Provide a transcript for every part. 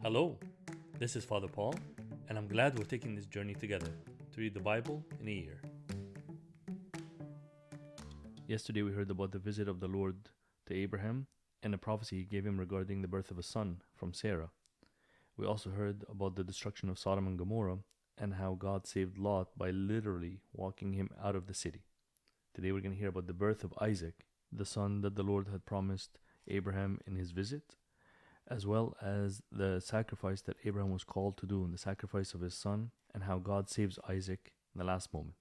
Hello, this is Father Paul, and I'm glad we're taking this journey together to read the Bible in a year. Yesterday we heard about the visit of the Lord to Abraham and a prophecy he gave him regarding the birth of a son from Sarah. We also heard about the destruction of Sodom and Gomorrah and how God saved Lot by literally walking him out of the city. Today we're going to hear about the birth of Isaac, the son that the Lord had promised Abraham in his visit, as well as the sacrifice that Abraham was called to do in the sacrifice of his son, and how God saves Isaac in the last moment.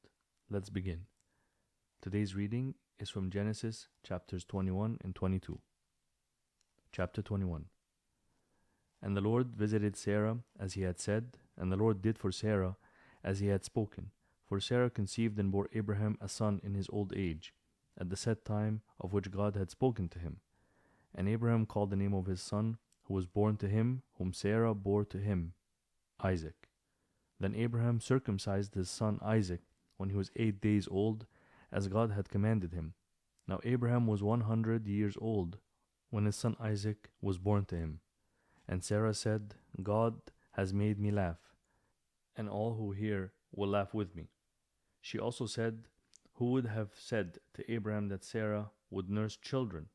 Let's begin. Today's reading is from Genesis chapters 21 and 22. Chapter 21. And the Lord visited Sarah as he had said, and the Lord did for Sarah as he had spoken. For Sarah conceived and bore Abraham a son in his old age, at the set time of which God had spoken to him. And Abraham called the name of his son, who was born to him, whom Sarah bore to him, Isaac. Then Abraham circumcised his son Isaac when he was 8 days old, as God had commanded him. Now Abraham was 100 years old when his son Isaac was born to him. And Sarah said, God has made me laugh, and all who hear will laugh with me. She also said, who would have said to Abraham that Sarah would nurse children?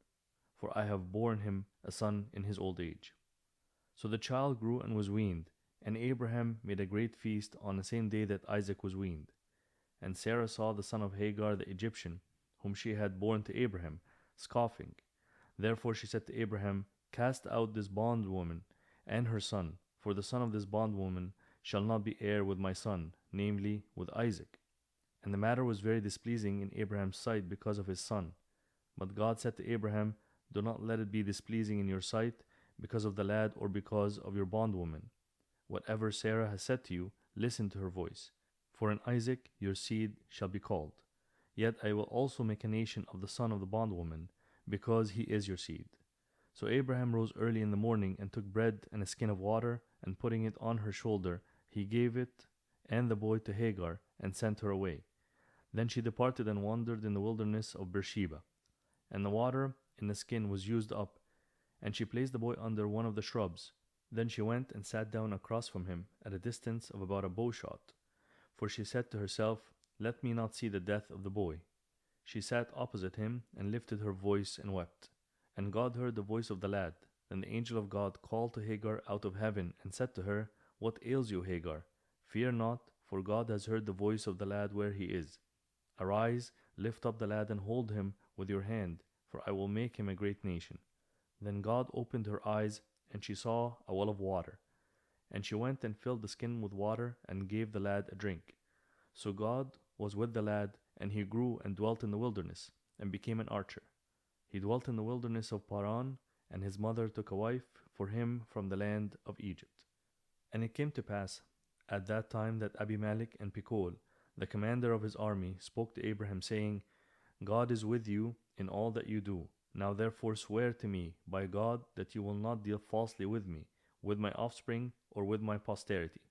For I have borne him a son in his old age. So the child grew and was weaned, and Abraham made a great feast on the same day that Isaac was weaned. And Sarah saw the son of Hagar the Egyptian, whom she had borne to Abraham, scoffing. Therefore she said to Abraham, cast out this bondwoman and her son, for the son of this bondwoman shall not be heir with my son, namely with Isaac. And the matter was very displeasing in Abraham's sight because of his son. But God said to Abraham, do not let it be displeasing in your sight because of the lad or because of your bondwoman. Whatever Sarah has said to you, listen to her voice. For in Isaac your seed shall be called. Yet I will also make a nation of the son of the bondwoman, because he is your seed. So Abraham rose early in the morning and took bread and a skin of water, and putting it on her shoulder, he gave it and the boy to Hagar, and sent her away. Then she departed and wandered in the wilderness of Beersheba. And the water in the skin was used up, and she placed the boy under one of the shrubs. Then she went and sat down across from him at a distance of about a bow shot. For she said to herself, let me not see the death of the boy. She sat opposite him and lifted her voice and wept. And God heard the voice of the lad. Then the angel of God called to Hagar out of heaven and said to her, what ails you, Hagar? Fear not, for God has heard the voice of the lad where he is. Arise, lift up the lad and hold him with your hand, for I will make him a great nation. Then God opened her eyes, and she saw a well of water. And she went and filled the skin with water, and gave the lad a drink. So God was with the lad, and he grew and dwelt in the wilderness, and became an archer. He dwelt in the wilderness of Paran, and his mother took a wife for him from the land of Egypt. And it came to pass at that time that Abimelech and Pichol, the commander of his army, spoke to Abraham, saying, God is with you in all that you do. Now therefore swear to me by God that you will not deal falsely with me, with my offspring, or with my posterity,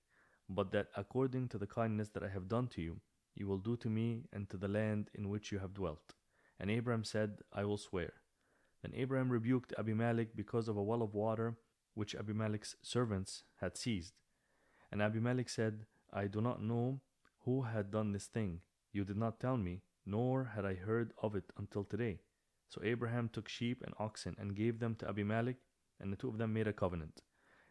but that according to the kindness that I have done to you, you will do to me and to the land in which you have dwelt. And Abraham said, I will swear. Then Abraham rebuked Abimelech because of a well of water which Abimelech's servants had seized. And Abimelech said, I do not know who had done this thing. You did not tell me, nor had I heard of it until today. So Abraham took sheep and oxen and gave them to Abimelech, and the two of them made a covenant.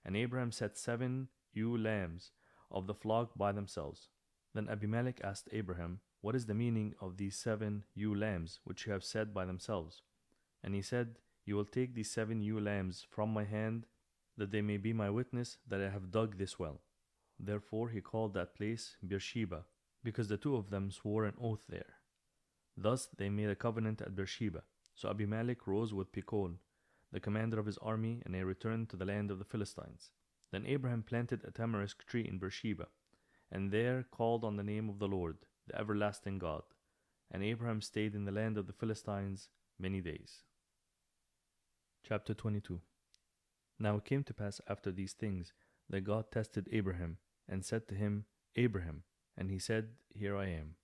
And Abraham set 7 ewe lambs of the flock by themselves. Then Abimelech asked Abraham, what is the meaning of these 7 ewe lambs which you have set by themselves? And he said, you will take these 7 ewe lambs from my hand, that they may be my witness that I have dug this well. Therefore he called that place Beersheba, because the two of them swore an oath there. Thus they made a covenant at Beersheba. So Abimelech rose with Pichol, the commander of his army, and they returned to the land of the Philistines. Then Abraham planted a tamarisk tree in Beersheba, and there called on the name of the Lord, the everlasting God. And Abraham stayed in the land of the Philistines many days. Chapter 22. Now it came to pass after these things that God tested Abraham, and said to him, Abraham. And he said, Here I am.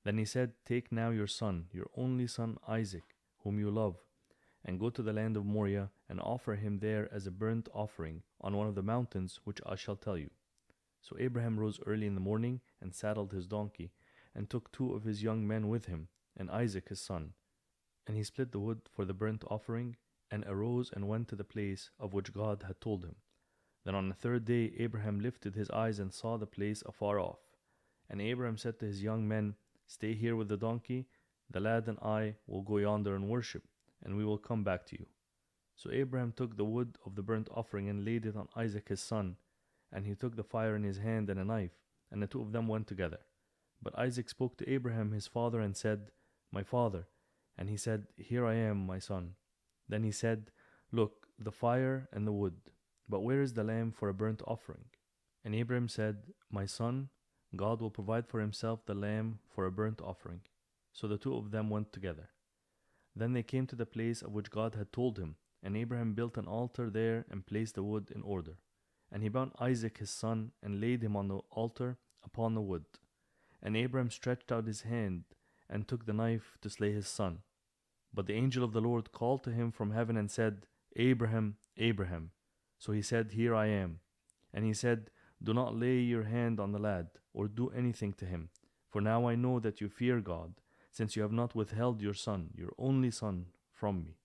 Then he said, Take now your son, your only son Isaac, whom you love, and go to the land of Moriah, and offer him there as a burnt offering on one of the mountains which I shall tell you. So Abraham rose early in the morning and saddled his donkey, and took 2 of his young men with him, and Isaac his son. And he split the wood for the burnt offering, and arose and went to the place of which God had told him. Then on the 3rd day Abraham lifted his eyes and saw the place afar off. And Abraham said to his young men, Stay here with the donkey, the lad and I will go yonder and worship, and we will come back to you. So Abraham took the wood of the burnt offering and laid it on Isaac his son, and he took the fire in his hand and a knife, and the 2 of them went together. But Isaac spoke to Abraham his father and said, My father. And he said, Here I am, my son. Then he said, Look, the fire and the wood, but where is the lamb for a burnt offering? And Abraham said, My son, God will provide for himself the lamb for a burnt offering. So the 2 of them went together. Then they came to the place of which God had told him, and Abraham built an altar there and placed the wood in order. And he bound Isaac his son and laid him on the altar upon the wood. And Abraham stretched out his hand and took the knife to slay his son. But the angel of the Lord called to him from heaven and said, Abraham, Abraham. So he said, Here I am. And he said, Do not lay your hand on the lad, or do anything to him. For now I know that you fear God, since you have not withheld your son, your only son, from me.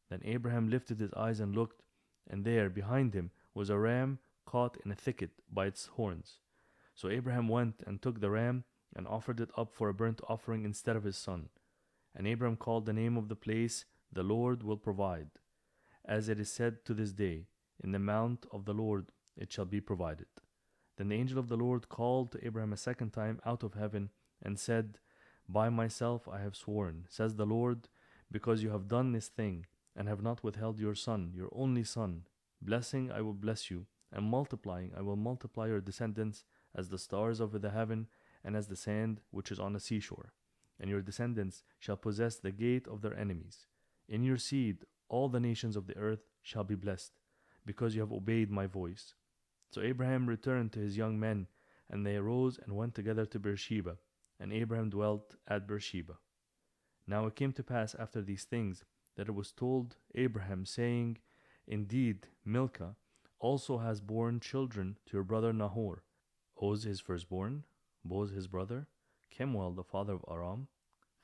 Then Abraham lifted his eyes and looked, and there behind him was a ram caught in a thicket by its horns. So Abraham went and took the ram and offered it up for a burnt offering instead of his son. And Abraham called the name of the place, The Lord will provide. As it is said to this day, In the mount of the Lord it shall be provided. Then the angel of the Lord called to Abraham a second time out of heaven, and said, By myself I have sworn, says the Lord, because you have done this thing, and have not withheld your son, your only son. Blessing I will bless you, and multiplying I will multiply your descendants as the stars over the heaven, and as the sand which is on the seashore. And your descendants shall possess the gate of their enemies. In your seed all the nations of the earth shall be blessed, because you have obeyed my voice. So Abraham returned to his young men, and they arose and went together to Beersheba, and Abraham dwelt at Beersheba. Now it came to pass after these things, that it was told Abraham, saying, Indeed, Milcah also has borne children to your brother Nahor, Oz his firstborn, Boz his brother, Kemuel the father of Aram,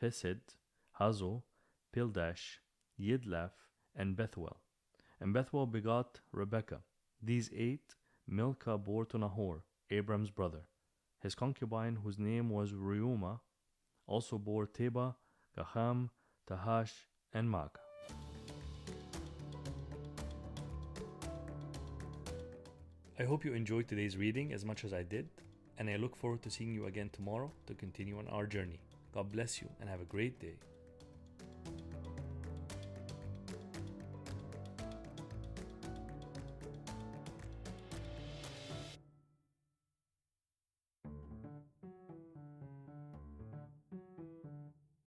Chesed, Hazo, Pildash, Yidlaph, and Bethuel. And Bethuel begot Rebekah. These 8 Milcah bore to Nahor, Abram's brother. His concubine, whose name was Reumah, also bore Teba, Gaham, Tahash, and Maacah. I hope you enjoyed today's reading as much as I did, and I look forward to seeing you again tomorrow to continue on our journey. God bless you and have a great day.